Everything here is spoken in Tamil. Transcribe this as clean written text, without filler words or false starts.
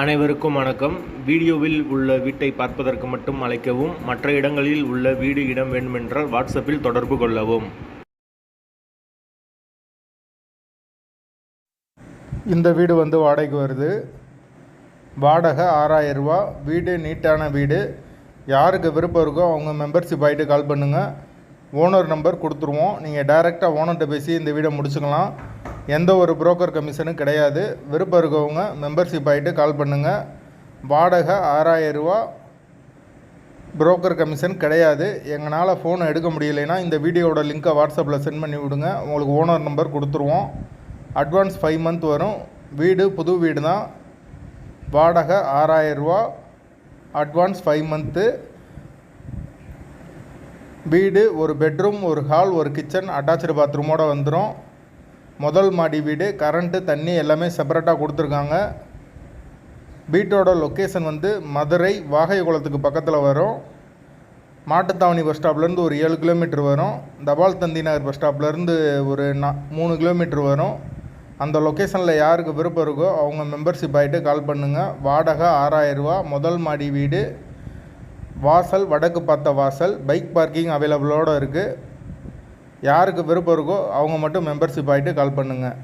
அனைவருக்கும் வணக்கம். வீடியோவில் உள்ள வீட்டை பார்ப்பதற்கு மட்டும் அழைக்கவும். மற்ற இடங்களில் உள்ள வீடு இடம் வேண்டுமென்றால் வாட்ஸ்அப்பில் தொடர்பு கொள்ளவும். இந்த வீடு வாடகைக்கு வருது. வாடகை 6000 ரூபா. வீடு நீட்டான வீடு. யாருக்கு விருப்பம் இருக்கோ அவங்க மெம்பர்ஷிப் ஆகிட்டு கால் பண்ணுங்கள். ஓனர் நம்பர் கொடுத்துருவோம். நீங்கள் டைரெக்டாக ஓனர்கிட்ட பேசி இந்த வீடை முடிச்சுக்கலாம். எந்த ஒரு புரோக்கர் கமிஷனும் கிடையாது. விருப்பம் இருக்கவங்க மெம்பர்ஷிப் ஆகிட்டு கால் பண்ணுங்கள். வாடகை 6000 ரூபா. புரோக்கர் கமிஷன் கிடையாது. எங்களால் ஃபோனை எடுக்க முடியலைன்னா இந்த வீடியோவோட லிங்க்கை வாட்ஸ்அப்பில் சென்ட் பண்ணி விடுங்க. உங்களுக்கு ஓனர் நம்பர் கொடுத்துருவோம். அட்வான்ஸ் 5 மந்த் வரும். வீடு புது வீடு தான். வாடகை 6000 ரூபா. Advance 5 month. வீடு ஒரு பெட்ரூம், ஒரு ஹால், ஒரு கிச்சன், அட்டாச்சு பாத்ரூமோடு வந்துடும். முதல் மாடி வீடு. கரண்ட்டு தண்ணி எல்லாமே செப்பரேட்டாக கொடுத்துருக்காங்க. வீட்டோட லொக்கேஷன் மதுரை வாகைக்குளத்துக்கு பக்கத்தில் வரும். மாட்டுத்தாவணி பஸ் ஸ்டாப்லேருந்து ஒரு 7 கிலோமீட்டர் வரும். தபால் தந்தி நகர் பஸ் ஸ்டாப்லேருந்து ஒரு 3 கிலோமீட்டர் வரும். அந்த லொக்கேஷனில் யாருக்கு விருப்பம் இருக்கோ அவங்க மெம்பர்ஷிப் ஆகிட்டு கால் பண்ணுங்கள். வாடகை 6000 ரூபா. முதல் மாடி வீடு. வாசல் வடக்கு பார்த்த வாசல். பைக் பார்க்கிங் அவைலபிளோடு இருக்குது. யாருக்கு விருப்பம் இருக்கோ அவங்க மட்டும் மெம்பர்ஷிப் ஆகிட்டு கால் பண்ணுங்கள்.